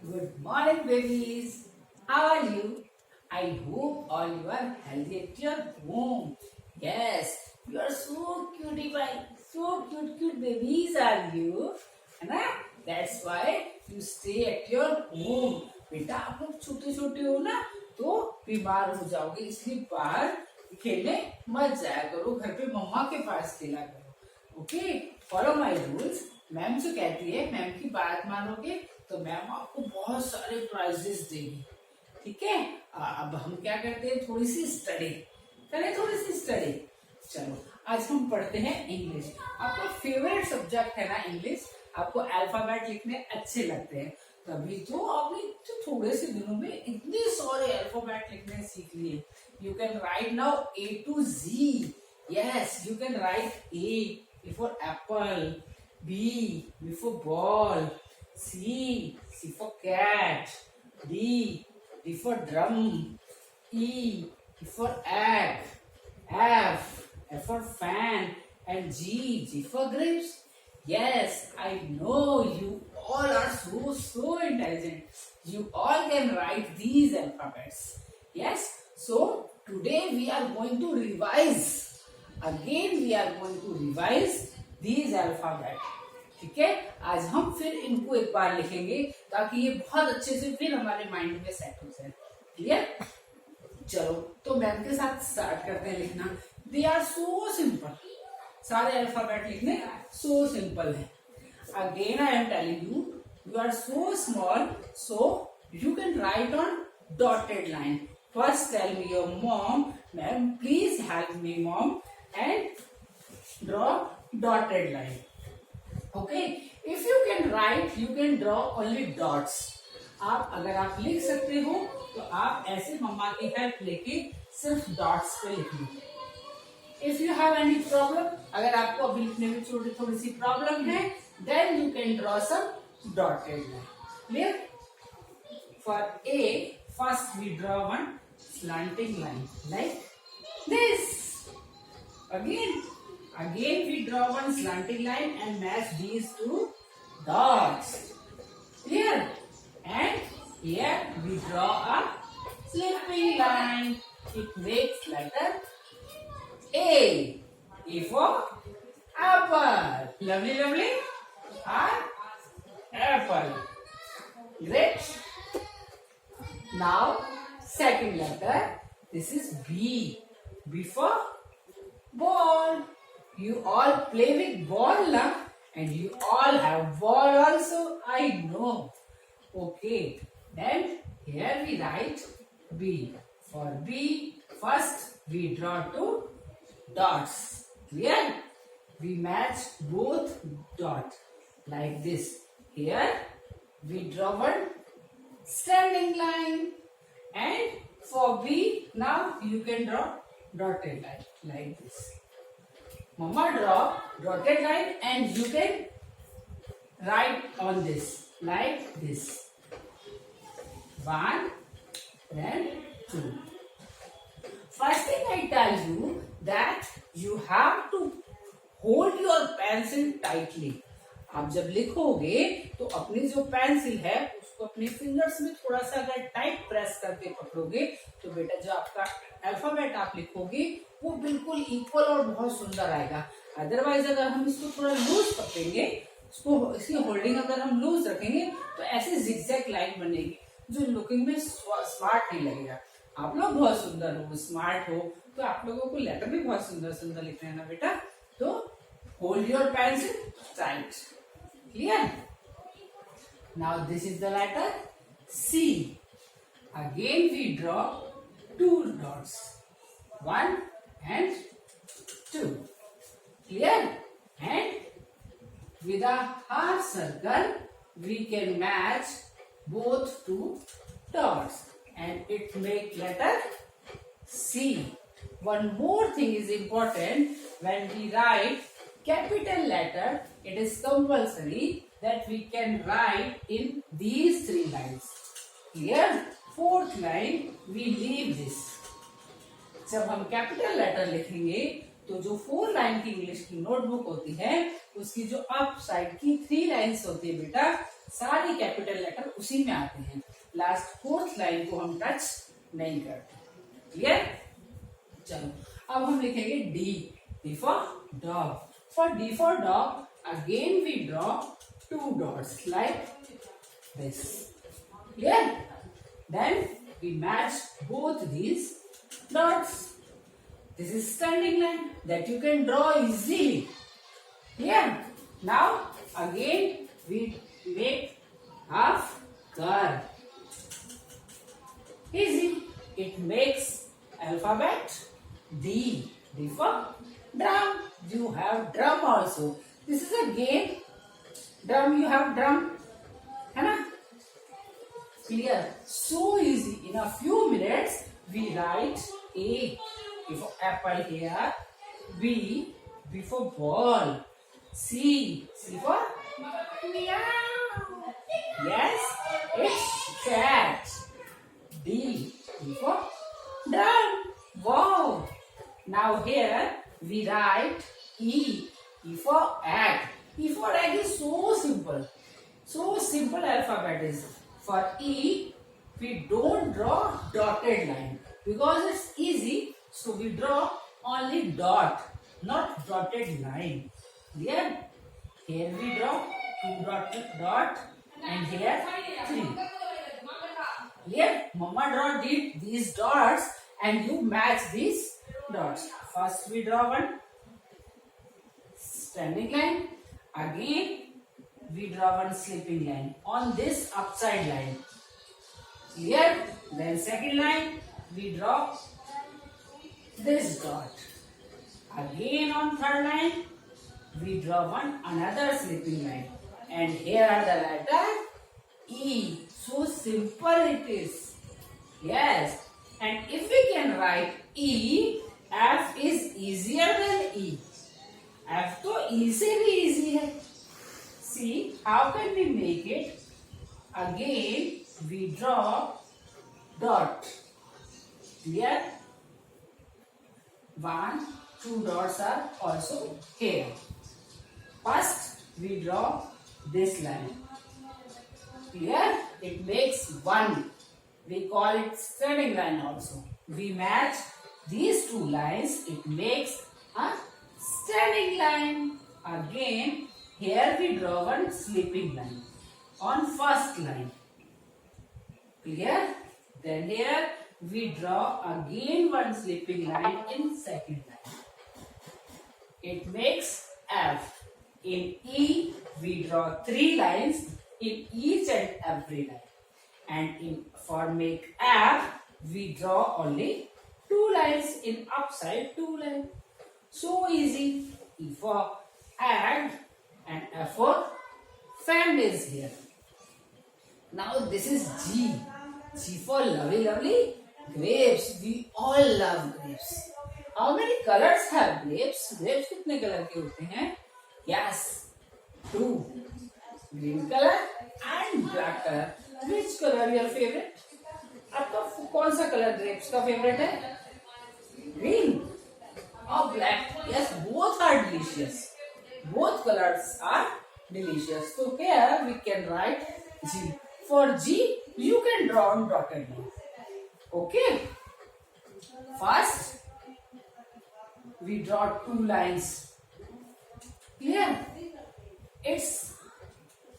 Good morning, babies. How are you? I hope all you are healthy at your home. Yes, you are so cutie pie. So cute babies are you. है ना? That's why you stay at your home. बेटा आप लोग छोटे छोटे हो ना तो बीमार हो जाओगे इसलिए बाहर खेलने मत जाया करो घर पे मम्मा के पास खेला करो okay follow my rules ma'am जो कहती है मैम की बात मानोगे तो मैम आपको बहुत सारे प्राइजेस देगी ठीक है अब हम क्या करते हैं थोड़ी सी स्टडी करें थोड़ी सी स्टडी चलो आज हम पढ़ते हैं इंग्लिश आपका फेवरेट सब्जेक्ट है ना इंग्लिश आपको अल्फाबेट लिखने अच्छे लगते हैं तभी तो आपने तो थोड़े से दिनों में इतने सारे अल्फाबेट लिखने सीख लिए you can right now A to Z yes you can write A before apple B before ball C for cat D for drum E for egg F for fan and G for grapes yes I know you all are so intelligent you all can write these alphabets yes so today we are going to revise again we are going to revise these alphabet ठीक है आज हम फिर इनको एक बार लिखेंगे ताकि ये बहुत अच्छे से फिर हमारे माइंड में सेट हो जाए क्लियर चलो तो मैम के साथ स्टार्ट करते हैं लिखना दे आर सो सिंपल सारे अल्फाबेट लिखने सो सिंपल है again I am telling you you are so small so you can write on dotted line first tell me your mom ma'am please help me mom and draw dotted line okay if you can write you can draw only dots आप अगर आप लिख सकते हो तो आप ऐसे मम्मा की हेल्प लेके सिर्फ डॉट्स पे लिख लो if you have any problem अगर आपको अभी लिखने में थोड़ी सी प्रॉब्लम है then you can draw some dotted line clear for a first we draw one slanting line like this again we draw one slanting line and match these two dots clear and here we draw a slipping line it makes letter A for apple lovely apple great now second letter this is B for ball you all play with ball na and you all have ball also I know okay then here we write B for B first we draw two dots clear we match both dot like this here we draw one standing line and for B now you can draw dotted line like this mama draw dotted line and you can write on this like this 1 then 2 first thing I tell you that you have to hold your pencil tightly आप जब लिखोगे तो अपनी जो pencil है उसको अपने fingers में थोड़ा सा अगर टाइट प्रेस करके पकड़ोगे तो बेटा जो आपका अल्फाबेट आप लिखोगे वो बिल्कुल इक्वल और बहुत सुंदर आएगा अदरवाइज अगर हम इसको थोड़ा लूज पकड़ेंगे इसको इसकी होल्डिंग अगर हम लूज रखेंगे तो ऐसे जिगजैग लाइन बनेगी जो लुकिंग में स्मार्ट नहीं लगेगा आप लोग बहुत सुंदर हो स्मार्ट हो तो आप लोगों को लेटर भी बहुत सुंदर लिखना है ना बेटा तो hold your pencil tight clear now this is the letter C again we draw two dots 1 and 2 clear and with a half circle we can match both two dots and it make letter C one more thing is important when we write capital letter it is compulsory that we can write in these three lines clear fourth line we leave this जब हम capital letter लिखेंगे तो जो 4 line की English की notebook होती है उसकी जो अप साइड की 3 लाइन्स होती है बेटा सारी कैपिटल लेटर उसी में आते हैं, लास्ट फोर्थ लाइन को हम टच नहीं करते। क्लियर? चलो अब हम लिखेंगे D, D for dog. For D for dog again we draw two dots like this. Clear? Then we match both these dots. This is standing line that you can draw easily. Clear? Now again we make half curve. Easy. It makes alphabet D. D for drum. You have drum also. This is a game. Drum, you have drum. है ना? Clear? So easy. In a few minutes, we write A. B for apple here. B. B for ball. C. C for meow. Yes, it's cat. D. D for drum. Wow. Now here we write E. E for egg. E for egg is so simple. So simple alphabet is. For E, we don't draw dotted line because it's easy. So we draw only dot, not dotted line. Clear? Here we draw two dot and here three. Clear? Mama draw these dots and you match these dots. First we draw one standing line. Again we draw one sleeping line on this upside line. Clear? Then second line we draw this dot. Again on third line we draw one another sleeping line, and here are the letter E. So simple it is. Yes, and if we can write E, F is easier than E. F तो E से भी easy है. See, how can we make it? Again, we draw dot. Clear? 1, 2 dots are also here. First, we draw this line. Clear? It makes 1. We call it standing line also. We match these two lines. It makes a standing line. Again, here we draw one sleeping line on first line. Clear? Then here we draw again one sleeping line in second line. It makes F. In E we draw 3 lines in each and every line. And for make F we draw only 2 lines in upside 2 lines. So easy. E for egg and F for fan is here. Now this is G. G for lovely grapes. We all love grapes. How many colors have grapes? Grapes कितने colour के होते हैं? Yes, 2. Green color and black color. Which color your favorite? आपका कौन सा colour grapes का favorite है? Green or black? Yes, both are delicious. Both colors are delicious. So here we can write G. For G, you can draw on dotted line. Okay. First, we draw 2 lines. Clear? It's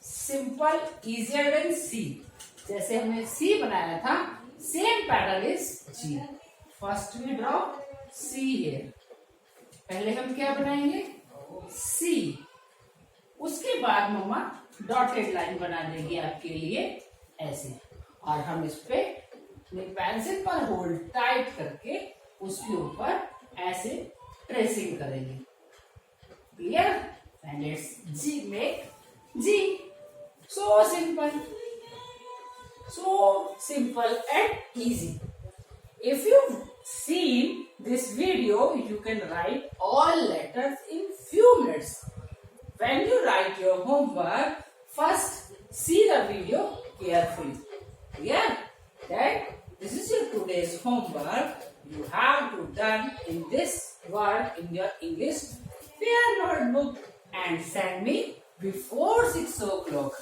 simple, easier than C. जैसे हमने C बनाया था, same pattern is G. First we draw C here. पहले हम क्या बनाएंगे? C. उसके बाद मम्मा डॉटेड लाइन बना देंगे आपके लिए ऐसे, और हम इस पे पेंसिल पर होल्ड टाइट करके उसके ऊपर ऐसे ट्रेसिंग करेंगे. Clear? And it's G, make G. So simple and easy. If you've seen this video, you can write all letters in few minutes. When you write your homework, first see the video carefully. Yeah? That this is your today's homework. You have to done in this word in your English fair notebook and send me before 6 o'clock.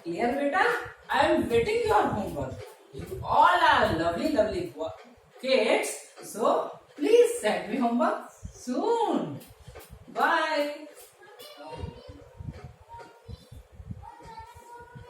clear, beta? I am waiting your homework. You all are lovely kids. So please send me homework soon. Bye.